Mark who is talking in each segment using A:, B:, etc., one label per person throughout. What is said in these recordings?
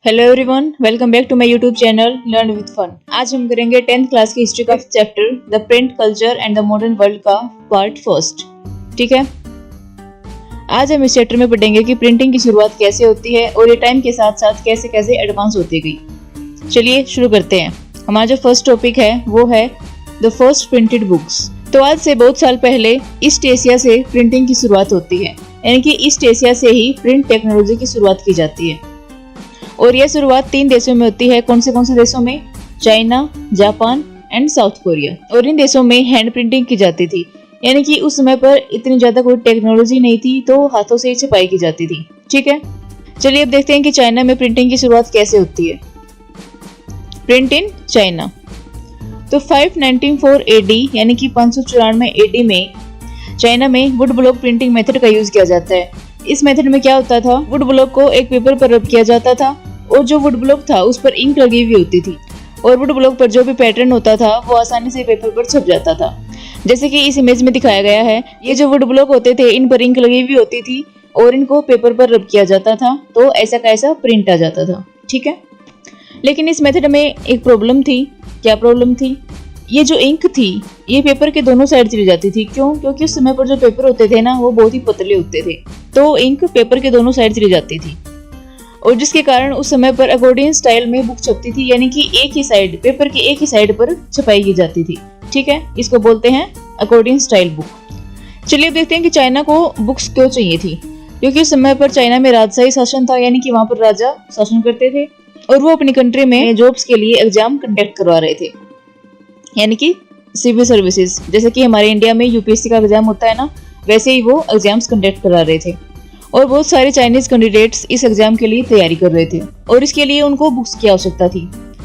A: Hello everyone, welcome back to my YouTube channel learn with fun. आज हम करेंगे 10th class की history का chapter the print culture and the modern world का part first. ठीक है, आज हम इस चैप्टर में पढ़ेंगे कि प्रिंटिंग की शुरुआत कैसे होती है और ये टाइम के साथ साथ कैसे कैसे एडवांस होती गई। चलिए शुरू करते हैं। हमारा जो फर्स्ट टॉपिक है वो है द फर्स्ट प्रिंटेड बुक्स। तो आज से बहुत साल पहले ईस्ट एशिया से प्रिंटिंग की शुरुआत होती है, यानी कि ईस्ट एशिया से ही प्रिंट टेक्नोलॉजी की शुरुआत की जाती है। और यह शुरुआत 3 देशों में होती है। कौन से देशों में? China, Japan and south Korea. और इन देशों में हैंड प्रिंटिंग की जाती थी, यानी कि उस समय पर इतनी ज्यादा कोई टेक्नोलॉजी नहीं थी, तो हाथों से ही छपाई की जाती थी। ठीक है, चलिए अब देखते हैं कि चाइना में प्रिंटिंग की शुरुआत कैसे होती है। Print in China. तो 594 एडी यानी कि 594 एडी में चाइना में वुड ब्लॉक प्रिंटिंग मेथड का यूज किया जाता है। इस मेथड में क्या होता था, वुड ब्लॉक को एक पेपर पर रब किया जाता था और जो वुड ब्लॉक था उस पर इंक लगी हुई होती थी और वुड ब्लॉक पर जो भी पैटर्न होता था वो आसानी से पेपर पर छप जाता था। जैसे कि इस इमेज में दिखाया गया है, ये जो वुड ब्लॉक होते थे इन पर इंक लगी हुई होती थी और इनको पेपर पर रब किया जाता था, तो ऐसा का ऐसा प्रिंट आ जाता था। ठीक है, लेकिन इस मेथड में एक प्रॉब्लम थी। क्या प्रॉब्लम थी? ये जो इंक थी ये पेपर के दोनों साइड चली जाती थी। क्यों? क्योंकि उस समय पर जो पेपर होते थे ना वो बहुत ही पतले होते थे, तो इंक पेपर के दोनों साइड चली जाती थी और जिसके कारण उस समय पर अकॉर्डियन स्टाइल में बुक छपती थी, यानी कि एक ही साइड, पेपर के एक ही साइड पर छपाई की जाती थी। ठीक है, इसको बोलते हैं अकॉर्डियन स्टाइल बुक। चलिए अब देखते हैं कि चाइना को बुक्स क्यों चाहिए थी। क्योंकि उस समय पर चाइना में राजशाही शासन था, यानी कि वहां पर राजा शासन करते थे और वो अपनी कंट्री में जॉब्स के लिए एग्जाम कंडक्ट करवा रहे थे, यानी कि सिविल सर्विसेज। जैसे कि हमारे इंडिया में यूपीएससी का एग्जाम होता है ना, वैसे ही वो एग्जाम्स कंडक्ट करा रहे थे और बहुत सारे चाइनीज कैंडिडेट्स इस एग्जाम के लिए तैयारी कर रहे थे और इसके लिए उनको बुक्स की आवश्यकता थी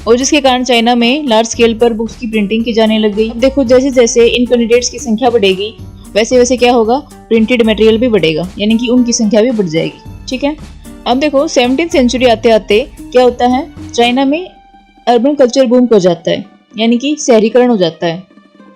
A: और जिसके कारण चाइना में लार्ज स्केल पर बुक्स की प्रिंटिंग की जाने लग गई। अब देखो, जैसे जैसे इन कैंडिडेट्स की संख्या बढ़ेगी वैसे वैसे क्या होगा, प्रिंटेड मटेरियल भी बढ़ेगा, यानी कि उनकी संख्या भी बढ़ जाएगी। ठीक है, अब देखो 17th सेंचुरी आते आते क्या होता है, चाइना में अर्बन कल्चर बूम हो जाता है, यानी कि शहरीकरण हो जाता है।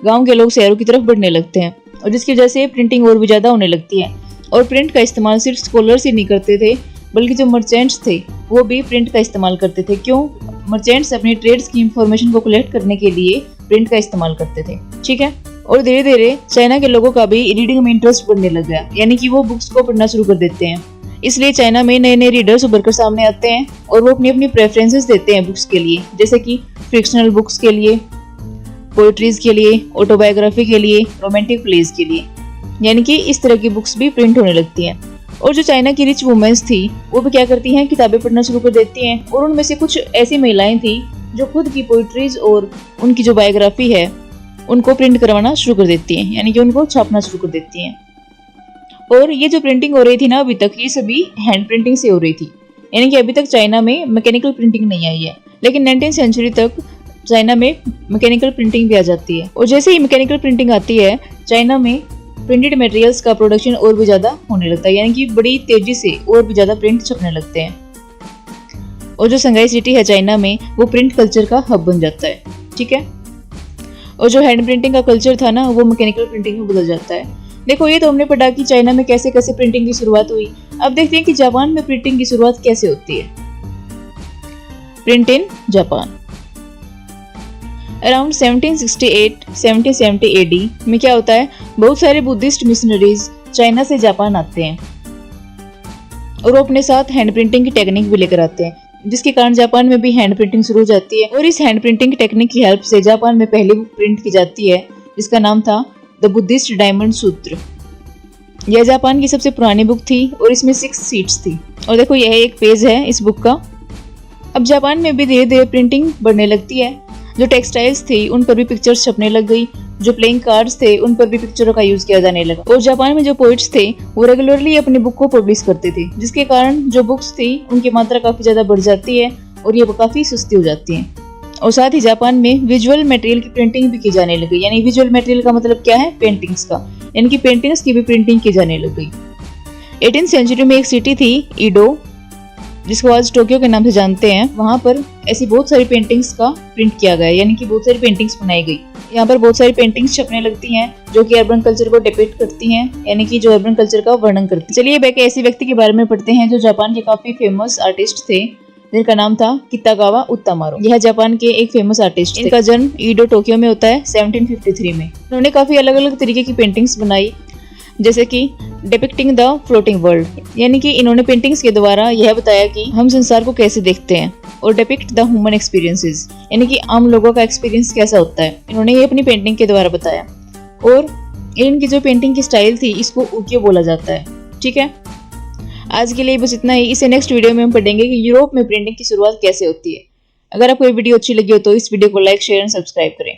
A: गांव के लोग शहरों की तरफ बढ़ने लगते हैं और जिसकी वजह से प्रिंटिंग और भी ज्यादा होने लगती है। और प्रिंट का इस्तेमाल सिर्फ स्कॉलर्स ही नहीं करते थे, बल्कि जो मर्चेंट्स थे वो भी प्रिंट का इस्तेमाल करते थे। क्यों? मर्चेंट्स अपनी ट्रेड्स की इंफॉर्मेशन को कलेक्ट करने के लिए प्रिंट का इस्तेमाल करते थे। ठीक है, और धीरे धीरे चाइना के लोगों का भी रीडिंग में इंटरेस्ट बढ़ने लग गया, यानी कि वो बुक्स को पढ़ना शुरू कर देते हैं। इसलिए चाइना में नए नए रीडर्स उभर कर सामने आते हैं और वो अपनी अपनी प्रेफरेंसेस देते हैं बुक्स के लिए, जैसे कि फिक्शनल बुक्स के लिए, पोएट्रीज के लिए, ऑटोबायोग्राफी के लिए, रोमांटिक प्लेज के लिए, यानी कि इस तरह की बुक्स भी प्रिंट होने लगती हैं। और जो चाइना की रिच वुमेन्स थी वो भी क्या करती हैं, किताबें पढ़ना शुरू कर देती हैं और उनमें से कुछ ऐसी महिलाएं थी जो खुद की पोएट्रीज और उनकी जो बायोग्राफी है उनको प्रिंट करवाना शुरू कर देती हैं, यानी कि उनको छापना शुरू कर देती हैं। और ये जो प्रिंटिंग हो रही थी ना अभी तक, ये सभी हैंड प्रिंटिंग से हो रही थी, यानी कि अभी तक चाइना में मैकेनिकल प्रिंटिंग नहीं आई है। लेकिन 19th सेंचुरी तक चाइना में मैकेनिकल प्रिंटिंग भी आ जाती है और जैसे ही मैकेनिकल प्रिंटिंग आती है चाइना में प्रिंटेड मटेरियल्स का प्रोडक्शन और भी ज्यादा होने लगता है, यानी कि बड़ी तेजी से और भी ज्यादा प्रिंट छपने लगते हैं। और जो संघाई सिटी है चाइना में वो प्रिंट कल्चर का हब बन जाता है। ठीक है, और जो हैंड प्रिंटिंग का कल्चर था ना वो मैकेनिकल प्रिंटिंग में बदल जाता है। देखो, ये तो हमने पढ़ा कि चाइना में कैसे कैसे प्रिंटिंग की शुरुआत हुई। अब देखते हैं कि जापान में प्रिंटिंग की शुरुआत कैसे होती है। Print in Japan. Around 1768-1770 AD में क्या होता है, बहुत सारे बुद्धिस्ट मिशनरीज चाइना से जापान आते हैं और वो अपने साथ हैंड प्रिंटिंग की टेक्निक भी लेकर आते हैं, जिसके कारण जापान में भी हैंड प्रिंटिंग शुरू हो जाती है। और इस हैंड प्रिंटिंग की टेक्निक की हेल्प से जापान में पहली बुक प्रिंट की जाती है जिसका नाम था द बुद्धिस्ट डायमंड सूत्र। यह जापान की सबसे पुरानी बुक थी और इसमें 6 शीट्स थी और देखो यह एक पेज है इस बुक का। अब जापान में भी धीरे धीरे प्रिंटिंग बढ़ने लगती है। जो टेक्सटाइल्स थी उन पर भी पिक्चर्स छपने लग गई, जो प्लेइंग कार्ड्स थे उन पर भी पिक्चरों का यूज किया जाने लगा और जापान में जो पोइट्स थे वो रेगुलरली अपनी बुक को पब्लिश करते थे, जिसके कारण जो बुक्स थी उनकी मात्रा काफी ज्यादा बढ़ जाती है और ये काफी सस्ती हो जाती हैं। और साथ ही जापान में विजुअल मटेरियल की प्रिंटिंग भी की जाने लगी, यानी विजुअल मटेरियल का मतलब क्या है, पेंटिंग्स का, यानी कि पेंटिंग्स की भी प्रिंटिंग की जाने लग गई। 18th सेंचुरी में एक सिटी थी ईडो, जिसको आज टोक्यो के नाम से जानते हैं। वहां पर ऐसी बहुत सारी पेंटिंग्स का प्रिंट किया गया, यानी कि बहुत सारी पेंटिंग्स बनाई गई। यहाँ पर बहुत सारी पेंटिंग्स छपने लगती हैं जो कि अर्बन कल्चर को डिपिक्ट करती हैं, यानी कि जो अर्बन कल्चर का वर्णन करती हैं। चलिए एक ऐसे व्यक्ति के बारे में पढ़ते हैं जो जापान के काफी फेमस आर्टिस्ट थे, जिनका नाम था कितागावा उतामारो। यह जापान के एक फेमस आर्टिस्ट थे। इनका जन्म ईडो टोक्यो में होता है 1753 में। इन्होंने काफी अलग अलग तरीके की पेंटिंग्स बनाई, जैसे कि डिपिक्टिंग द फ्लोटिंग वर्ल्ड, यानी कि इन्होंने पेंटिंग्स के द्वारा यह बताया कि हम संसार को कैसे देखते हैं, और डिपिक्ट द ह्यूमन एक्सपीरियंसेस, यानी कि आम लोगों का एक्सपीरियंस कैसा होता है, इन्होंने ये अपनी पेंटिंग के द्वारा बताया। और इनकी जो पेंटिंग की स्टाइल थी इसको उकियो बोला जाता है। ठीक है, आज के लिए बस इतना ही। इसे नेक्स्ट वीडियो में हम पढ़ेंगे कि यूरोप में प्रिंटिंग की शुरुआत कैसे होती है। अगर आपको ये वीडियो अच्छी लगी हो तो इस वीडियो को लाइक, शेयर एंड सब्सक्राइब करें।